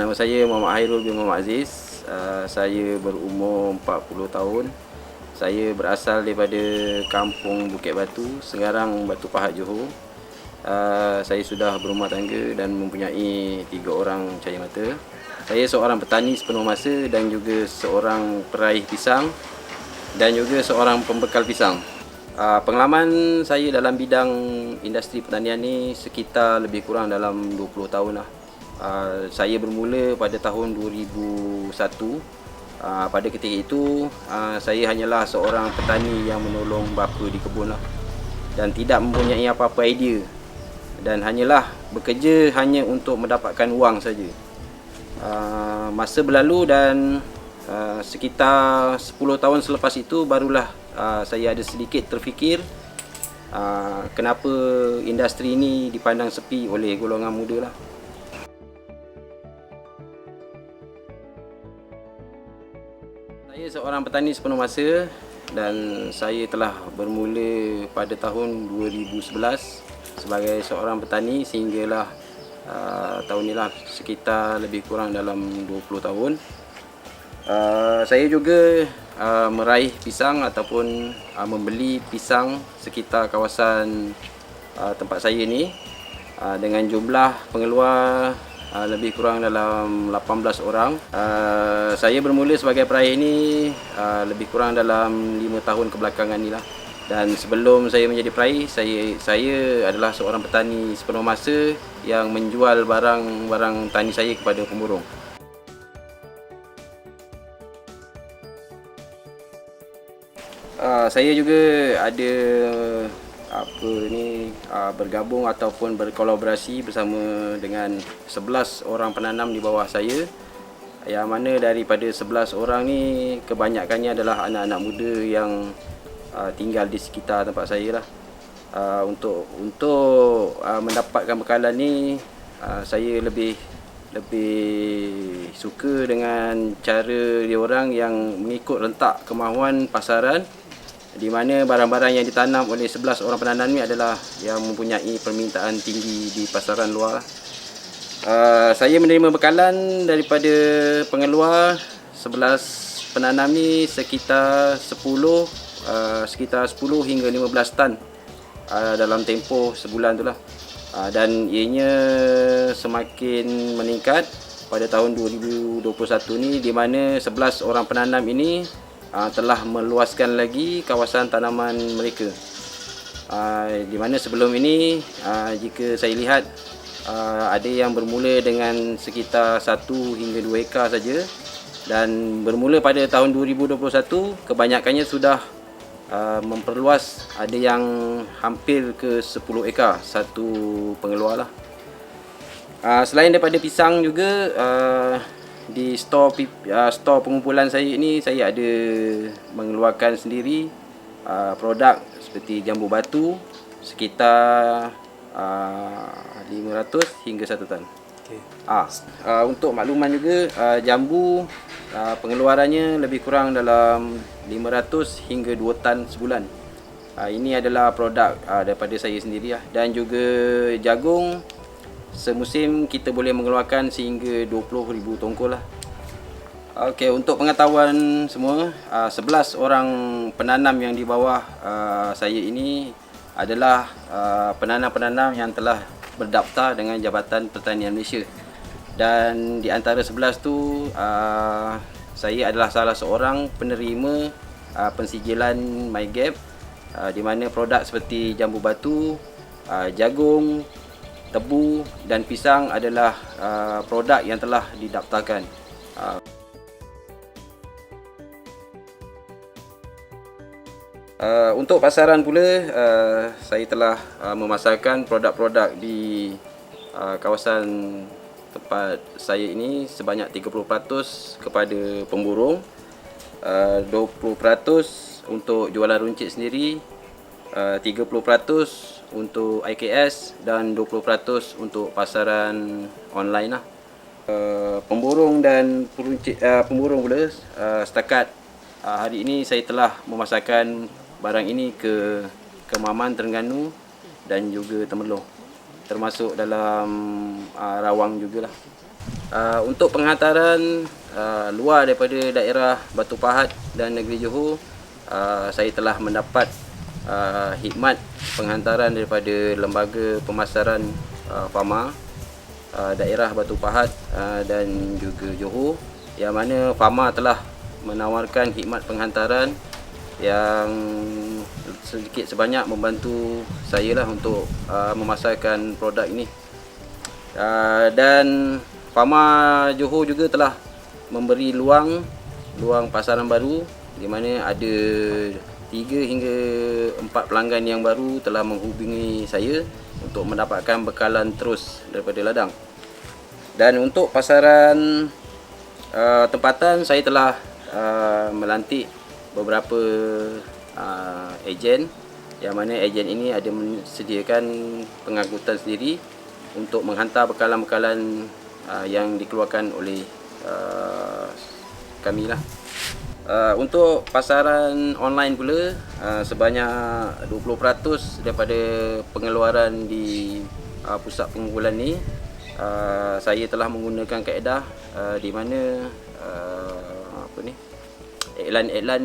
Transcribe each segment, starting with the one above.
Nama saya Muhammad Hairul bin Muhammad Aziz. Saya berumur 40 tahun. Saya berasal daripada kampung Bukit Batu, Segarang, Batu Pahat, Johor. Saya sudah berumah tangga dan mempunyai 3 orang cahaya mata. Saya seorang petani sepenuh masa dan juga seorang peraih pisang dan juga seorang pembekal pisang. Pengalaman saya dalam bidang industri pertanian ni sekitar lebih kurang dalam 20 tahun lah. Saya bermula pada tahun 2001. Pada ketika itu saya hanyalah seorang petani yang menolong bapa di kebun lah, dan tidak mempunyai apa-apa idea, dan hanyalah bekerja hanya untuk mendapatkan wang saja. Masa berlalu dan sekitar 10 tahun selepas itu barulah saya ada sedikit terfikir kenapa industri ini dipandang sepi oleh golongan muda lah. Saya seorang petani sepenuh masa dan saya telah bermula pada tahun 2011 sebagai seorang petani sehinggalah tahun inilah sekitar lebih kurang dalam 20 tahun. Saya juga meraih pisang ataupun membeli pisang sekitar kawasan tempat saya ni dengan jumlah pengeluar lebih kurang dalam 18 orang. Saya bermula sebagai peraih ini lebih kurang dalam 5 tahun kebelakangan ni lah. Dan sebelum saya menjadi peraih, saya adalah seorang petani sepenuh masa yang menjual barang-barang tani saya kepada pemborong. Saya juga ada bergabung ataupun berkolaborasi bersama dengan 11 orang penanam di bawah saya, yang mana daripada 11 orang ni kebanyakannya adalah anak-anak muda yang tinggal di sekitar tempat saya lah. Untuk mendapatkan bekalan ni saya lebih suka dengan cara diorang yang mengikut rentak kemahuan pasaran, di mana barang-barang yang ditanam oleh 11 orang penanam ni adalah yang mempunyai permintaan tinggi di pasaran luar. Saya menerima bekalan daripada pengeluar 11 penanam ni sekitar 10 hingga 15 tan dalam tempoh sebulan tu lah. Dan ianya semakin meningkat pada tahun 2021 ni, di mana 11 orang penanam ini telah meluaskan lagi kawasan tanaman mereka. Di mana sebelum ini jika saya lihat ada yang bermula dengan sekitar 1 hingga 2 ekar saja, dan bermula pada tahun 2021 kebanyakannya sudah memperluas, ada yang hampir ke 10 ekar satu pengeluar lah. Selain daripada pisang juga, di store pengumpulan saya ini saya ada mengeluarkan sendiri produk seperti jambu batu sekitar 500 hingga 1 tan. Okay. Untuk makluman juga, jambu pengeluarannya lebih kurang dalam 500 hingga 2 tan sebulan. Ini adalah produk daripada saya sendiri lah. Dan juga jagung, semusim kita boleh mengeluarkan sehingga 20,000 tongkol lah. Okey, untuk pengetahuan semua, 11 orang penanam yang di bawah saya ini adalah penanam-penanam yang telah berdaftar dengan Jabatan Pertanian Malaysia. Dan di antara 11 tu, saya adalah salah seorang penerima pensijilan MyGap, di mana produk seperti jambu batu, jagung, tebu dan pisang adalah produk yang telah didaftarkan. Untuk pasaran pula, saya telah memasarkan produk-produk di kawasan tempat saya ini sebanyak 30% kepada pemborong, 20% untuk jualan runcit sendiri, 30% untuk IKS dan 20% untuk pasaran online lah. Pemborong dan pemborong pula, setakat hari ini saya telah memasarkan barang ini ke Kemaman, Terengganu dan juga Temerloh, termasuk dalam Rawang jugalah. Untuk penghantaran luar daripada daerah Batu Pahat dan negeri Johor, saya telah mendapat khidmat penghantaran daripada Lembaga Pemasaran Fama daerah Batu Pahat dan juga Johor, yang mana Fama telah menawarkan khidmat penghantaran yang sedikit sebanyak membantu saya lah untuk memasarkan produk ini. Dan Fama Johor juga telah memberi luang pasaran baru, di mana ada 3 hingga 4 pelanggan yang baru telah menghubungi saya untuk mendapatkan bekalan terus daripada ladang. Dan untuk pasaran tempatan, saya telah melantik beberapa ejen, yang mana ejen ini ada menyediakan pengangkutan sendiri untuk menghantar bekalan-bekalan yang dikeluarkan oleh kami lah. Untuk pasaran online pula, sebanyak 20% daripada pengeluaran di pusat pengumpulan ni, saya telah menggunakan kaedah di mana iklan-iklan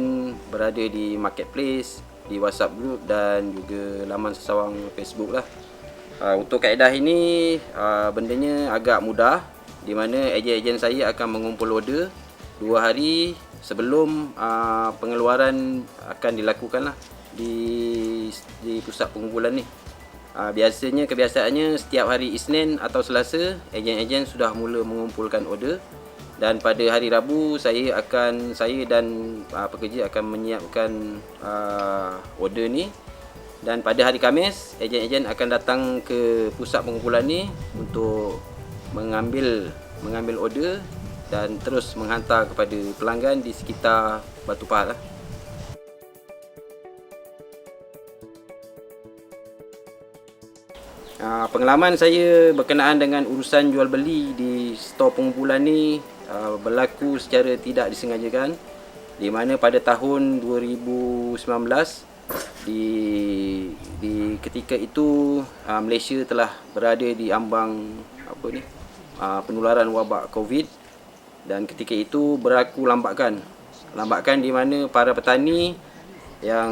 berada di marketplace, di WhatsApp group dan juga laman sesawang Facebook lah. Untuk kaedah ini bendanya agak mudah, di mana ejen-ejen saya akan mengumpul order 2 hari sebelum pengeluaran akan dilakukan lah di pusat pengumpulan ni. Kebiasaannya setiap hari Isnin atau Selasa, ejen-ejen sudah mula mengumpulkan order, dan pada hari Rabu saya dan pekerja akan menyiapkan order ni. Dan pada hari Khamis, ejen-ejen akan datang ke pusat pengumpulan ni untuk mengambil order dan terus menghantar kepada pelanggan di sekitar Batu Pahat lah. Pengalaman saya berkenaan dengan urusan jual beli di stor pengumpulan ni berlaku secara tidak disengajakan, di mana pada tahun 2019 di ketika itu Malaysia telah berada di ambang penularan wabak Covid, dan ketika itu berlaku lambakan di mana para petani yang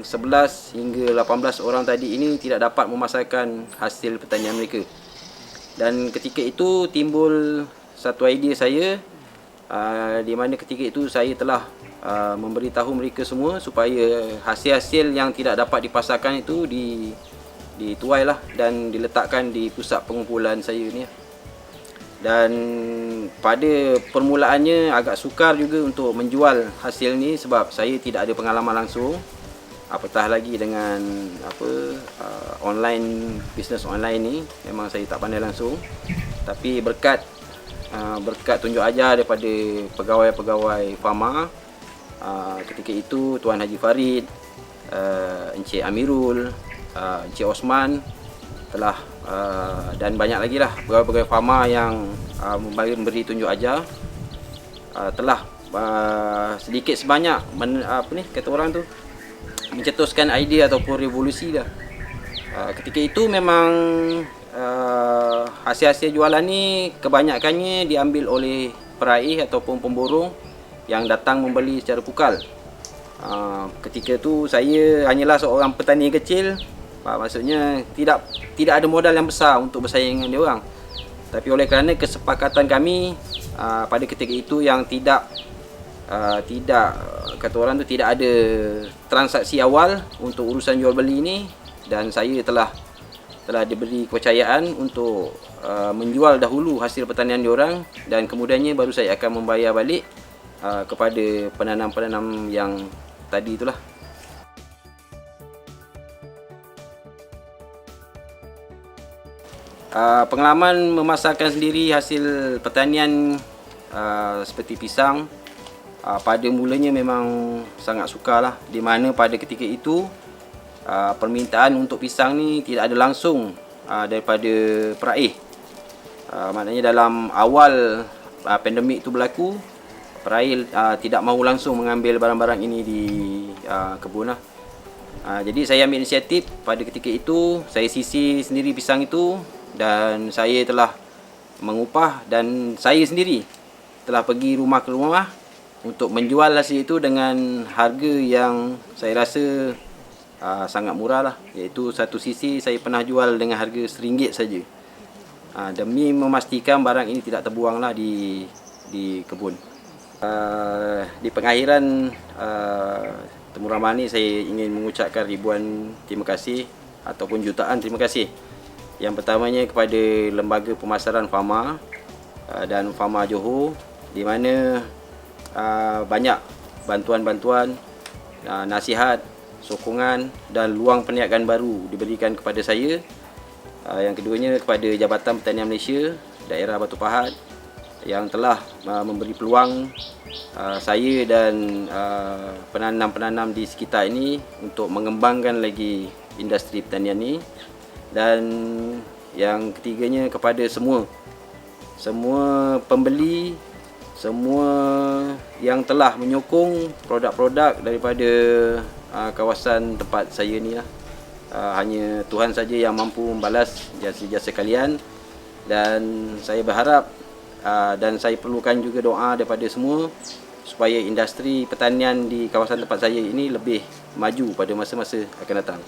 11 hingga 18 orang tadi ini tidak dapat memasarkan hasil pertanian mereka. Dan ketika itu timbul satu idea saya, di mana ketika itu saya telah memberitahu mereka semua supaya hasil-hasil yang tidak dapat dipasarkan itu dituai lah dan diletakkan di pusat pengumpulan saya ni. Dan pada permulaannya agak sukar juga untuk menjual hasil ni sebab saya tidak ada pengalaman langsung, apatah lagi dengan bisnes online ni memang saya tak pandai langsung. Tapi berkat tunjuk ajar daripada pegawai-pegawai Fama ketika itu, Tuan Haji Farid, Encik Amirul, Encik Osman telah dan banyak lagi lah pegawai-pegawai Fama yang memberi tunjuk ajar, telah sedikit sebanyak kata orang tu mencetuskan idea ataupun revolusi dah. Ketika itu memang hasil-hasil jualan ni kebanyakannya diambil oleh peraih ataupun pemborong yang datang membeli secara pukal. Ketika tu saya hanyalah seorang petani kecil, maksudnya tidak ada modal yang besar untuk bersaing dengan dia orang. Tapi oleh kerana kesepakatan kami pada ketika itu yang tidak kata orang tu tidak ada transaksi awal untuk urusan jual beli ni, dan saya telah diberi kepercayaan untuk menjual dahulu hasil pertanian diorang, dan kemudiannya baru saya akan membayar balik kepada penanam-penanam yang tadi itulah. Pengalaman memasarkan sendiri hasil pertanian seperti pisang, pada mulanya memang sangat sukar lah, di mana pada ketika itu permintaan untuk pisang ni tidak ada langsung daripada peraih. Maknanya dalam awal pandemik itu berlaku, peraih tidak mahu langsung mengambil barang-barang ini di kebun lah. Jadi saya ambil inisiatif pada ketika itu, saya sisir sendiri pisang itu, dan saya telah mengupah, dan saya sendiri telah pergi rumah ke rumah untuk menjual hasil itu dengan harga yang saya rasa sangat murah lah, iaitu satu sisi saya pernah jual dengan harga RM1 saja, demi memastikan barang ini tidak terbuanglah di kebun. Di pengakhiran temu ramah ini saya ingin mengucapkan ribuan terima kasih ataupun jutaan terima kasih. Yang pertamanya kepada Lembaga Pemasaran Fama dan Fama Johor, di mana banyak bantuan-bantuan, nasihat, sokongan dan luang perniagaan baru diberikan kepada saya. Yang keduanya kepada Jabatan Pertanian Malaysia Daerah Batu Pahat yang telah memberi peluang saya dan penanam-penanam di sekitar ini untuk mengembangkan lagi industri pertanian ini. Dan yang ketiganya kepada semua pembeli, semua yang telah menyokong produk-produk daripada kawasan tempat saya ni lah. Hanya Tuhan saja yang mampu membalas jasa-jasa kalian, dan saya berharap dan saya perlukan juga doa daripada semua supaya industri pertanian di kawasan tempat saya ini lebih maju pada masa-masa akan datang.